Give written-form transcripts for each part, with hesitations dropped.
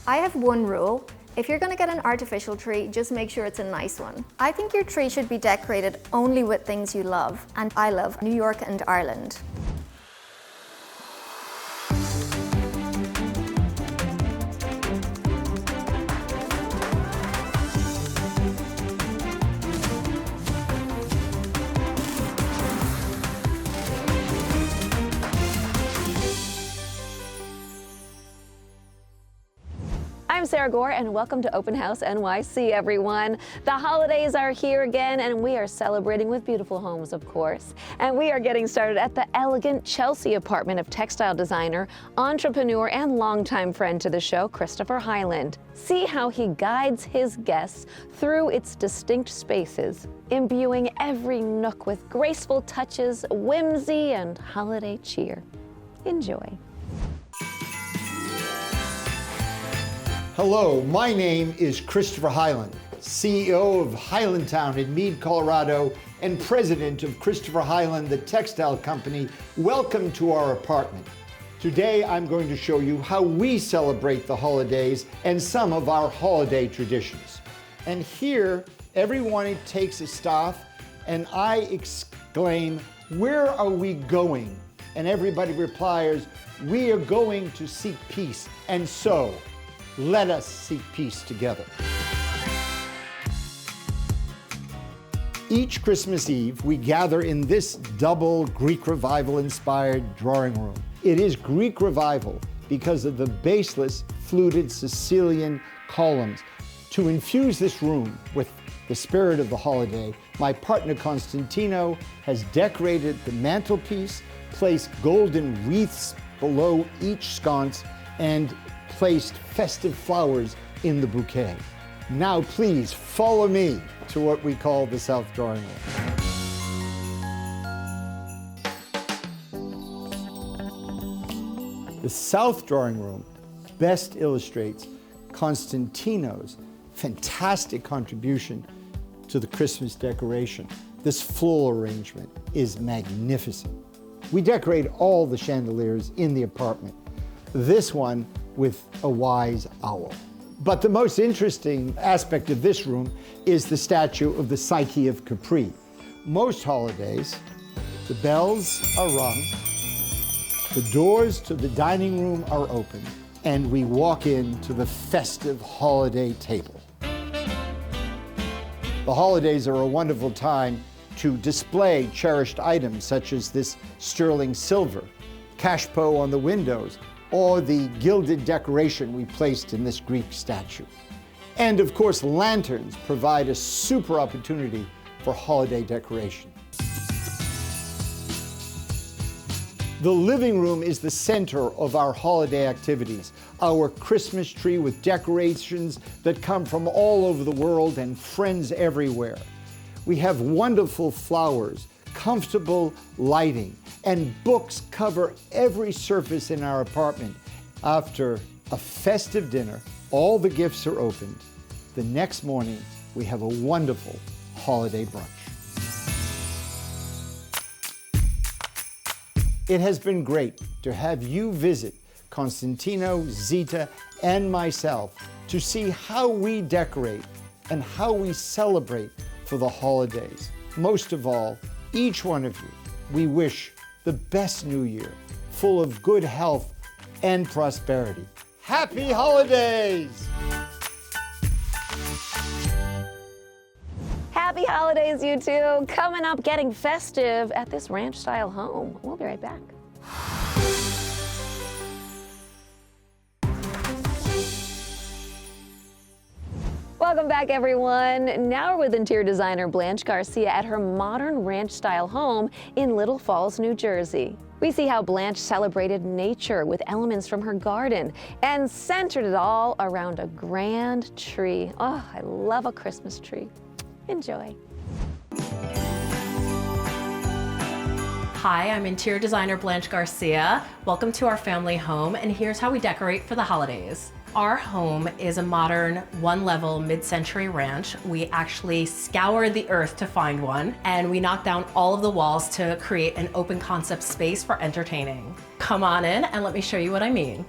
I have one rule. If you're gonna get an artificial tree, just make sure it's a nice one. I think your tree should be decorated only with things you love, and I love New York and Ireland. I'm Sara Gore and welcome to Open House NYC, everyone. The holidays are here again and we are celebrating with beautiful homes, of course. And we are getting started at the elegant Chelsea apartment of textile designer, entrepreneur, and longtime friend to the show, Christopher Hyland. See how he guides his guests through its distinct spaces, imbuing every nook with graceful touches, whimsy, and holiday cheer. Enjoy. Hello, my name is Christopher Hyland, CEO of Highlandtown in Meade, Colorado, and president of Christopher Hyland, the textile company. Welcome to our apartment. Today, I'm going to show you how we celebrate the holidays and some of our holiday traditions. And here, everyone takes a staff, and I exclaim, "Where are we going?" And everybody replies, "We are going to seek peace." And so, let us seek peace together. Each Christmas Eve, we gather in this double Greek Revival-inspired drawing room. It is Greek Revival because of the baseless, fluted Sicilian columns. To infuse this room with the spirit of the holiday, my partner Constantino has decorated the mantelpiece, placed golden wreaths below each sconce, and placed festive flowers in the bouquet. Now please follow me to what we call the South Drawing Room. The South Drawing Room best illustrates Constantino's fantastic contribution to the Christmas decoration. This floral arrangement is magnificent. We decorate all the chandeliers in the apartment. This one with a wise owl. But the most interesting aspect of this room is the statue of the Psyche of Capri. Most holidays, the bells are rung, the doors to the dining room are open, and we walk into the festive holiday table. The holidays are a wonderful time to display cherished items such as this sterling silver, cachepot on the windows, or the gilded decoration we placed in this Greek statue. And of course, lanterns provide a super opportunity for holiday decoration. The living room is the center of our holiday activities. Our Christmas tree with decorations that come from all over the world and friends everywhere. We have wonderful flowers, comfortable lighting, and books cover every surface in our apartment. After a festive dinner, all the gifts are opened. The next morning, we have a wonderful holiday brunch. It has been great to have you visit Constantino Zeta and myself to see how we decorate and how we celebrate for the holidays. Most of all, each one of you, we wish the best new year, full of good health and prosperity. Happy holidays! Happy holidays, you two. Coming up, getting festive at this ranch-style home. We'll be right back. Welcome back, everyone. Now we're with interior designer Blanche Garcia at her modern ranch-style home in Little Falls, New Jersey. We see how Blanche celebrated nature with elements from her garden and centered it all around a grand tree. Oh, I love a Christmas tree. Enjoy. Hi, I'm interior designer Blanche Garcia. Welcome to our family home, and here's how we decorate for the holidays. Our home is a modern, one-level, mid-century ranch. We actually scoured the earth to find one, and we knocked down all of the walls to create an open concept space for entertaining. Come on in and let me show you what I mean.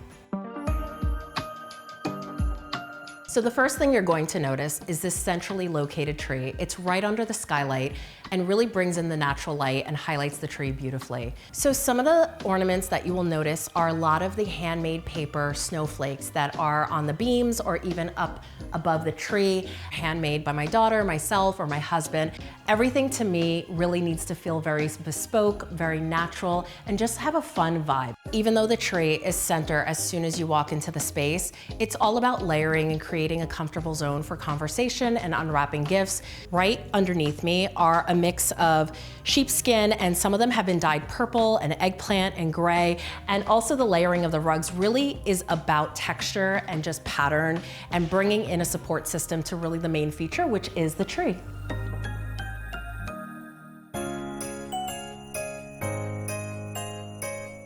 So the first thing you're going to notice is this centrally located tree. It's right under the skylight and really brings in the natural light and highlights the tree beautifully. So some of the ornaments that you will notice are a lot of the handmade paper snowflakes that are on the beams or even up above the tree, handmade by my daughter, myself, or my husband. Everything to me really needs to feel very bespoke, very natural, and just have a fun vibe. Even though the tree is center as soon as you walk into the space, it's all about layering and creating a comfortable zone for conversation and unwrapping gifts. Right underneath me are a mix of sheepskin, and some of them have been dyed purple and eggplant and gray. And also the layering of the rugs really is about texture and just pattern and bringing in a support system to really the main feature, which is the tree.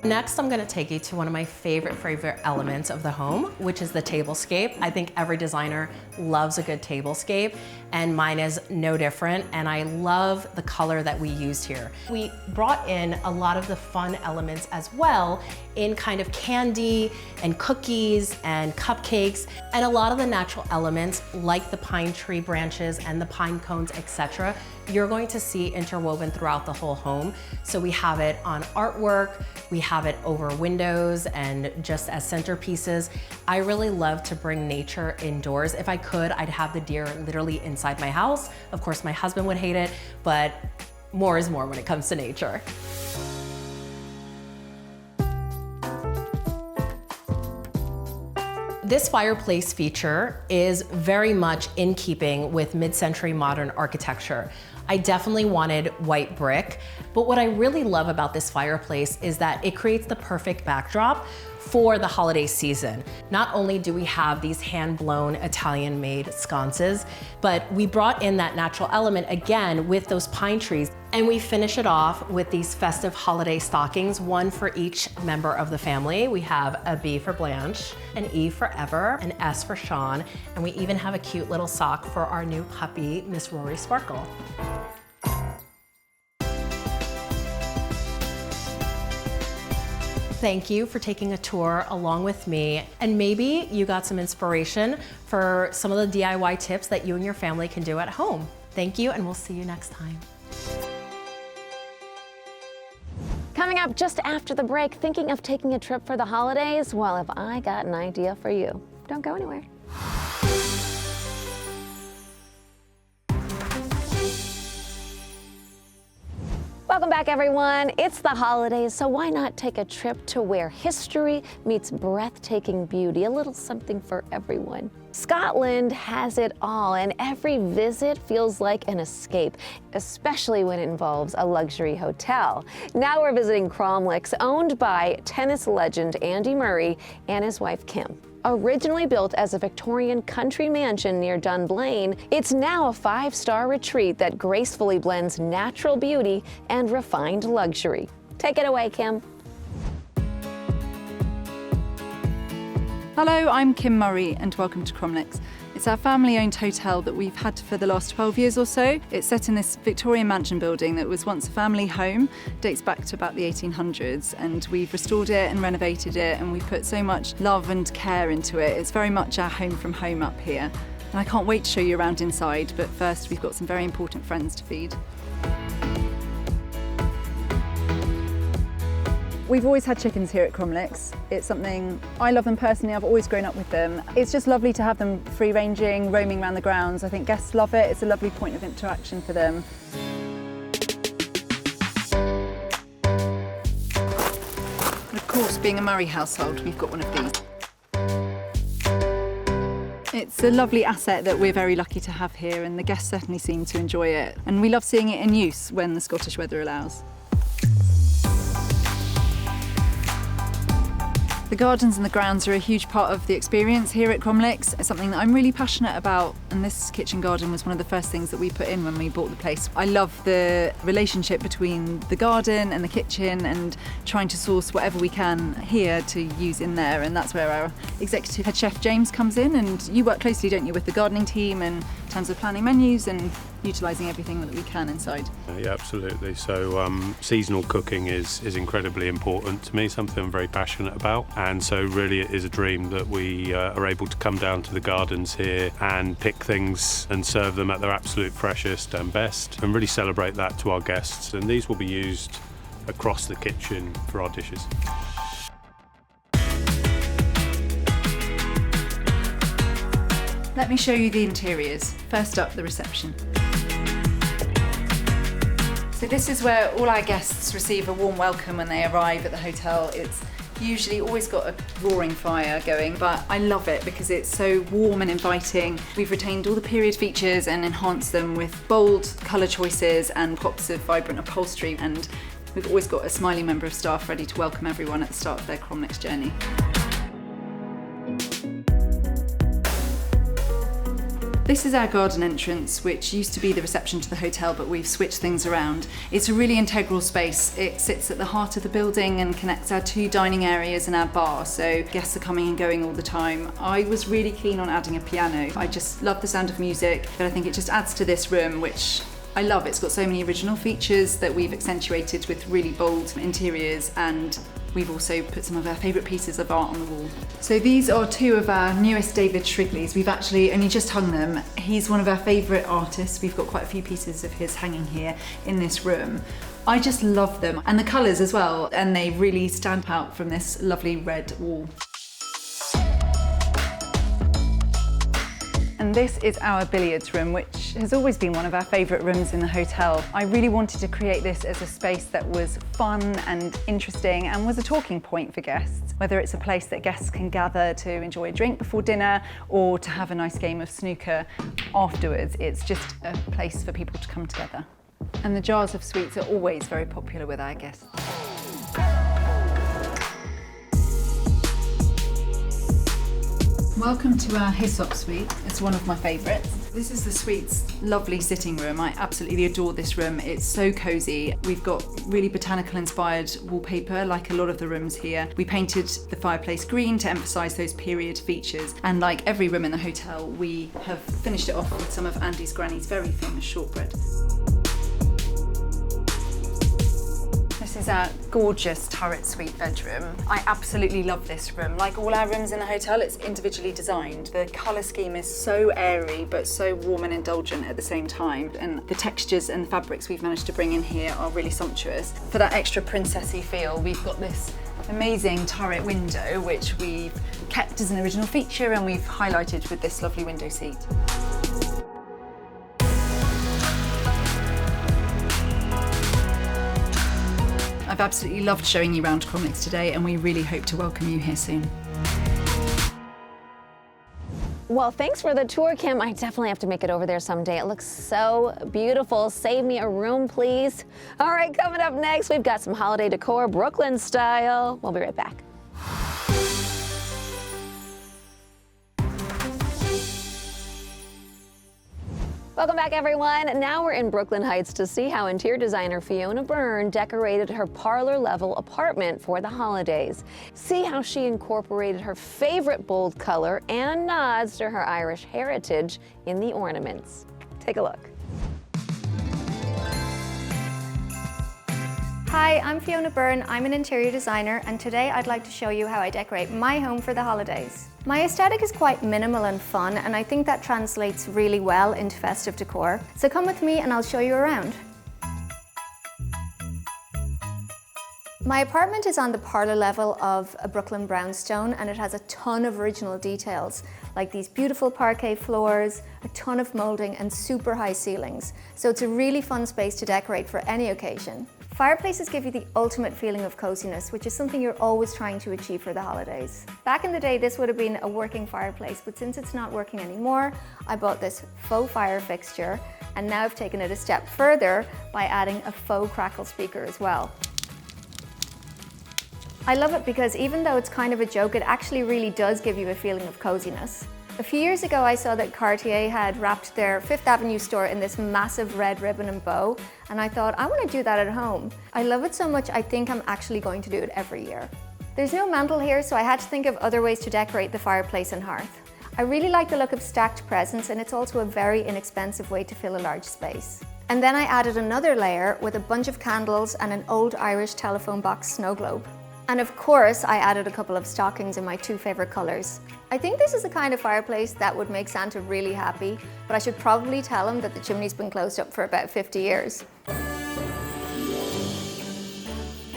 Next, I'm gonna take you to one of my favorite elements of the home, which is the tablescape. I think every designer loves a good tablescape, and mine is no different, and I love the color that we used here. We brought in a lot of the fun elements as well in kind of candy and cookies and cupcakes, and a lot of the natural elements like the pine tree branches and the pine cones, etc. You're going to see interwoven throughout the whole home. So we have it on artwork, we have it over windows and just as centerpieces. I really love to bring nature indoors. If I could, I'd have the deer literally inside my house. Of course, my husband would hate it, but more is more when it comes to nature. This fireplace feature is very much in keeping with mid-century modern architecture. I definitely wanted white brick, but what I really love about this fireplace is that it creates the perfect backdrop for the holiday season. Not only do we have these hand-blown Italian-made sconces, but we brought in that natural element again with those pine trees. And we finish it off with these festive holiday stockings, one for each member of the family. We have a B for Blanche, an E for Ever, an S for Sean, and we even have a cute little sock for our new puppy, Miss Rory Sparkle. Thank you for taking a tour along with me, and maybe you got some inspiration for some of the DIY tips that you and your family can do at home. Thank you, and we'll see you next time. Coming up just after the break, thinking of taking a trip for the holidays? Well, if I got an idea for you. Don't go anywhere. Welcome back, everyone. It's the holidays, so why not take a trip to where history meets breathtaking beauty, a little something for everyone. Scotland has it all, and every visit feels like an escape, especially when it involves a luxury hotel. Now we're visiting Cromlix, owned by tennis legend Andy Murray and his wife Kim. Originally built as a Victorian country mansion near Dunblane, it's now a 5-star retreat that gracefully blends natural beauty and refined luxury. Take it away, Kim. Hello, I'm Kim Murray and welcome to Cromlix. It's our family-owned hotel that we've had for the last 12 years or so. It's set in this Victorian mansion building that was once a family home, dates back to about the 1800s, and we've restored it and renovated it, and we put so much love and care into it. It's very much our home from home up here. And I can't wait to show you around inside, but first we've got some very important friends to feed. We've always had chickens here at Cromlix. It's something I love them personally. I've always grown up with them. It's just lovely to have them free-ranging, roaming around the grounds. I think guests love it. It's a lovely point of interaction for them. And of course, being a Murray household, we've got one of these. It's a lovely asset that we're very lucky to have here, and the guests certainly seem to enjoy it. And we love seeing it in use when the Scottish weather allows. The gardens and the grounds are a huge part of the experience here at Cromlix. It's something that I'm really passionate about, and this kitchen garden was one of the first things that we put in when we bought the place. I love the relationship between the garden and the kitchen and trying to source whatever we can here to use in there, and that's where our executive head chef James comes in, and you work closely, don't you, with the gardening team and in terms of planning menus and utilising everything that we can inside. Yeah, absolutely. So seasonal cooking is incredibly important to me, something I'm very passionate about. And so really it is a dream that we are able to come down to the gardens here and pick things and serve them at their absolute freshest and best, and really celebrate that to our guests. And these will be used across the kitchen for our dishes. Let me show you the interiors. First up, the reception. So this is where all our guests receive a warm welcome when they arrive at the hotel. It's usually always got a roaring fire going, but I love it because it's so warm and inviting. We've retained all the period features and enhanced them with bold colour choices and pops of vibrant upholstery, and we've always got a smiling member of staff ready to welcome everyone at the start of their Cromlix journey. This is our garden entrance, which used to be the reception to the hotel, but we've switched things around. It's a really integral space. It sits at the heart of the building and connects our 2 dining areas and our bar, so guests are coming and going all the time. I was really keen on adding a piano. I just love the sound of music, but I think it just adds to this room, which I love. It's got so many original features that we've accentuated with really bold interiors, and we've also put some of our favourite pieces of art on the wall. So these are 2 of our newest David Shrigley's. We've actually only just hung them. He's one of our favourite artists. We've got quite a few pieces of his hanging here in this room. I just love them, and the colours as well, and they really stand out from this lovely red wall. And this is our billiards room, which has always been one of our favourite rooms in the hotel. I really wanted to create this as a space that was fun and interesting and was a talking point for guests. Whether it's a place that guests can gather to enjoy a drink before dinner or to have a nice game of snooker afterwards, it's just a place for people to come together. And the jars of sweets are always very popular with our guests. Welcome to our Hyssop suite. It's one of my favourites. This is the suite's lovely sitting room. I absolutely adore this room. It's so cosy. We've got really botanical inspired wallpaper like a lot of the rooms here. We painted the fireplace green to emphasise those period features. And like every room in the hotel, we have finished it off with some of Andy's granny's very famous shortbread. This is our gorgeous turret suite bedroom. I absolutely love this room. Like all our rooms in the hotel, it's individually designed. The colour scheme is so airy, but so warm and indulgent at the same time. And the textures and the fabrics we've managed to bring in here are really sumptuous. For that extra princessy feel, we've got this amazing turret window, which we've kept as an original feature and we've highlighted with this lovely window seat. I've absolutely loved showing you around Cromlix today, and we really hope to welcome you here soon. Well, thanks for the tour, Kim. I definitely have to make it over there someday. It looks so beautiful. Save me a room, please. All right, coming up next, we've got some holiday decor, Brooklyn style. We'll be right back. Welcome back, everyone. Now we're in Brooklyn Heights to see how interior designer Fiona Byrne decorated her parlor-level apartment for the holidays. See how she incorporated her favorite bold color and nods to her Irish heritage in the ornaments. Take a look. Hi, I'm Fiona Byrne. I'm an interior designer, and today I'd like to show you how I decorate my home for the holidays. My aesthetic is quite minimal and fun, and I think that translates really well into festive decor. So come with me and I'll show you around. My apartment is on the parlor level of a Brooklyn brownstone, and it has a ton of original details, like these beautiful parquet floors, a ton of molding, and super high ceilings. So it's a really fun space to decorate for any occasion. Fireplaces give you the ultimate feeling of coziness, which is something you're always trying to achieve for the holidays. Back in the day, this would have been a working fireplace, but since it's not working anymore, I bought this faux fire fixture, and now I've taken it a step further by adding a faux crackle speaker as well. I love it because even though it's kind of a joke, it actually really does give you a feeling of coziness. A few years ago, I saw that Cartier had wrapped their Fifth Avenue store in this massive red ribbon and bow, and I thought, I want to do that at home. I love it so much, I think I'm actually going to do it every year. There's no mantel here, so I had to think of other ways to decorate the fireplace and hearth. I really like the look of stacked presents, and it's also a very inexpensive way to fill a large space. And then I added another layer with a bunch of candles and an old Irish telephone box snow globe. And of course, I added a couple of stockings in my 2 favorite colors. I think this is the kind of fireplace that would make Santa really happy, but I should probably tell him that the chimney's been closed up for about 50 years.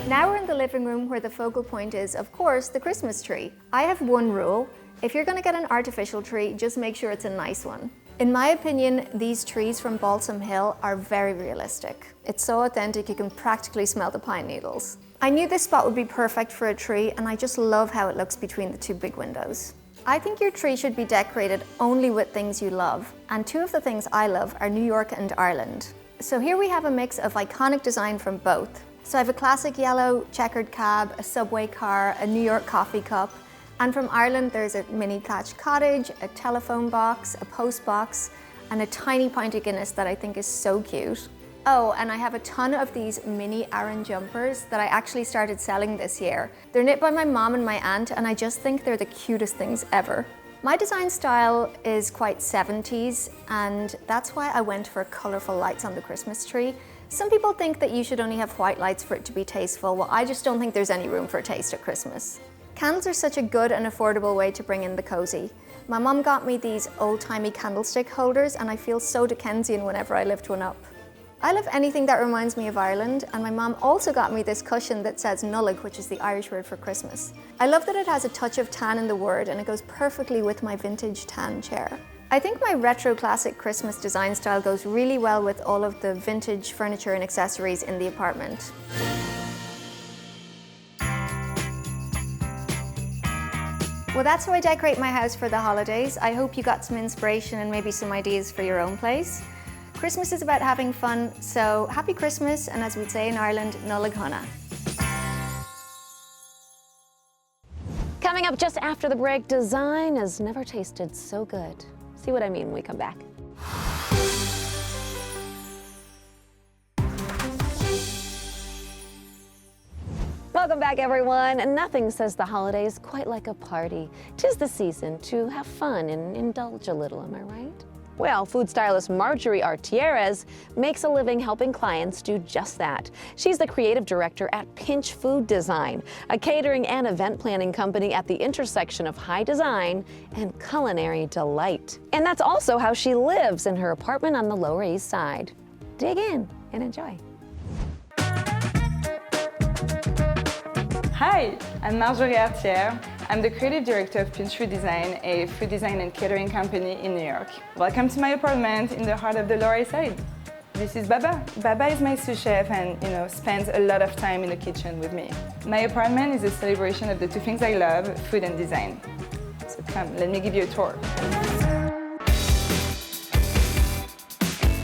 Now we're in the living room where the focal point is, of course, the Christmas tree. I have one rule: if you're gonna get an artificial tree, just make sure it's a nice one. In my opinion, these trees from Balsam Hill are very realistic. It's so authentic you can practically smell the pine needles. I knew this spot would be perfect for a tree, and I just love how it looks between the 2 big windows. I think your tree should be decorated only with things you love, and 2 of the things I love are New York and Ireland. So here we have a mix of iconic design from both. So I have a classic yellow checkered cab, a subway car, a New York coffee cup, and from Ireland there's a mini thatched cottage, a telephone box, a post box, and a tiny pint of Guinness that I think is so cute. Oh, and I have a ton of these mini Aran jumpers that I actually started selling this year. They're knit by my mom and my aunt, and I just think they're the cutest things ever. My design style is quite 70s, and that's why I went for colorful lights on the Christmas tree. Some people think that you should only have white lights for it to be tasteful. Well, I just don't think there's any room for taste at Christmas. Candles are such a good and affordable way to bring in the cozy. My mom got me these old-timey candlestick holders, and I feel so Dickensian whenever I lift one up. I love anything that reminds me of Ireland, and my mom also got me this cushion that says nullig, which is the Irish word for Christmas. I love that it has a touch of tan in the word, and it goes perfectly with my vintage tan chair. I think my retro classic Christmas design style goes really well with all of the vintage furniture and accessories in the apartment. Well, that's how I decorate my house for the holidays. I hope you got some inspiration and maybe some ideas for your own place. Christmas is about having fun, so happy Christmas, and as we'd say in Ireland, nullig honna. Coming up just after the break, design has never tasted so good. See what I mean when we come back. Welcome back, everyone. And nothing says the holidays quite like a party. 'Tis the season to have fun and indulge a little, am I right? Well, food stylist Marjorie Artieres makes a living helping clients do just that. She's the creative director at Pinch Food Design, a catering and event planning company at the intersection of high design and culinary delight. And that's also how she lives in her apartment on the Lower East Side. Dig in and enjoy. Hi, I'm Marjorie Artieres. I'm the creative director of Pinch Food Design, a food design and catering company in New York. Welcome to my apartment in the heart of the Lower East Side. This is Baba. Baba is my sous chef and, spends a lot of time in the kitchen with me. My apartment is a celebration of the 2 things I love, food and design. So come, let me give you a tour.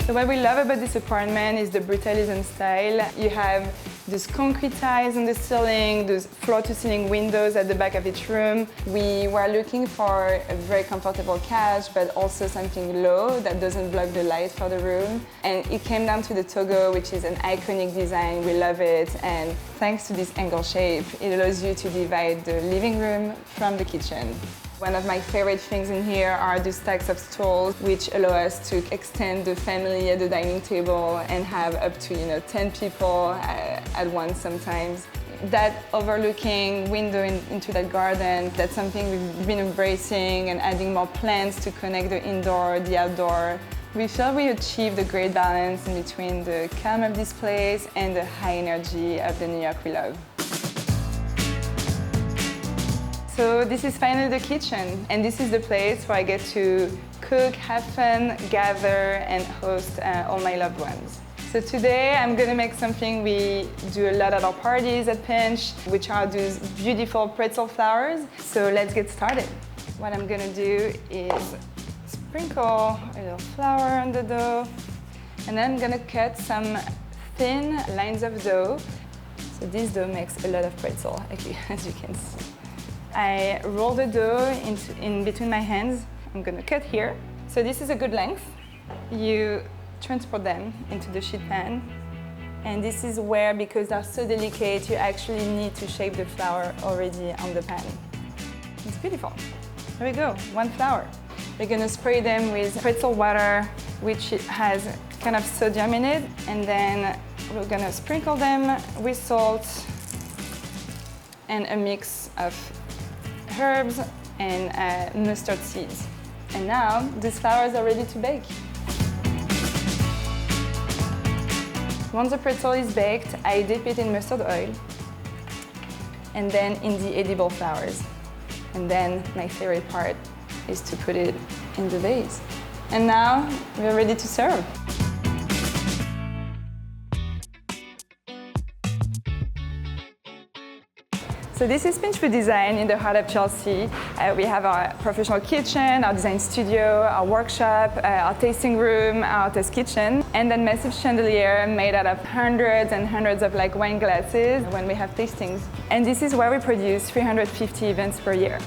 So what we love about this apartment is the brutalism style. You have those concrete tiles on the ceiling, those floor-to-ceiling windows at the back of each room. We were looking for a very comfortable couch, but also something low that doesn't block the light for the room. And it came down to the Togo, which is an iconic design. We love it. And thanks to this angle shape, it allows you to divide the living room from the kitchen. One of my favorite things in here are the stacks of stools, which allow us to extend the family at the dining table and have up to 10 people at once sometimes. That overlooking window into that garden, that's something we've been embracing and adding more plants to connect the indoor, the outdoor. We feel we achieved a great balance in between the calm of this place and the high energy of the New York we love. So this is finally the kitchen, and this is the place where I get to cook, have fun, gather, and host all my loved ones. So today I'm going to make something we do a lot at our parties at Pinch, which are those beautiful pretzel flowers. So let's get started. What I'm going to do is sprinkle a little flour on the dough, and then I'm going to cut some thin lines of dough. So this dough makes a lot of pretzel, as you can see. I roll the dough in between my hands. I'm going to cut here. So this is a good length. You transport them into the sheet pan. And this is where, because they're so delicate, you actually need to shape the flour already on the pan. It's beautiful. There we go, 1 flour. We're gonna spray them with pretzel water, which has kind of sodium in it, and then we're gonna sprinkle them with salt and a mix of herbs and mustard seeds. And now these flowers are ready to bake. Once the pretzel is baked, I dip it in mustard oil and then in the edible flowers. And then my favorite part is to put it in the vase. And now we're ready to serve. So this is Pinch Food Design in the heart of Chelsea. We have our professional kitchen, our design studio, our workshop, our tasting room, our test kitchen, and then massive chandelier made out of hundreds and hundreds of wine glasses when we have tastings. And this is where we produce 350 events per year.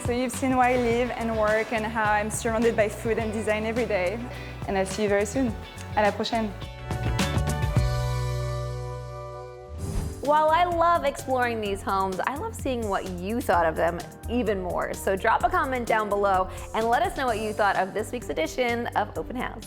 So you've seen where I live and work and how I'm surrounded by food and design every day. And I'll see you very soon. À la prochaine. While I love exploring these homes, I love seeing what you thought of them even more. So drop a comment down below and let us know what you thought of this week's edition of Open House.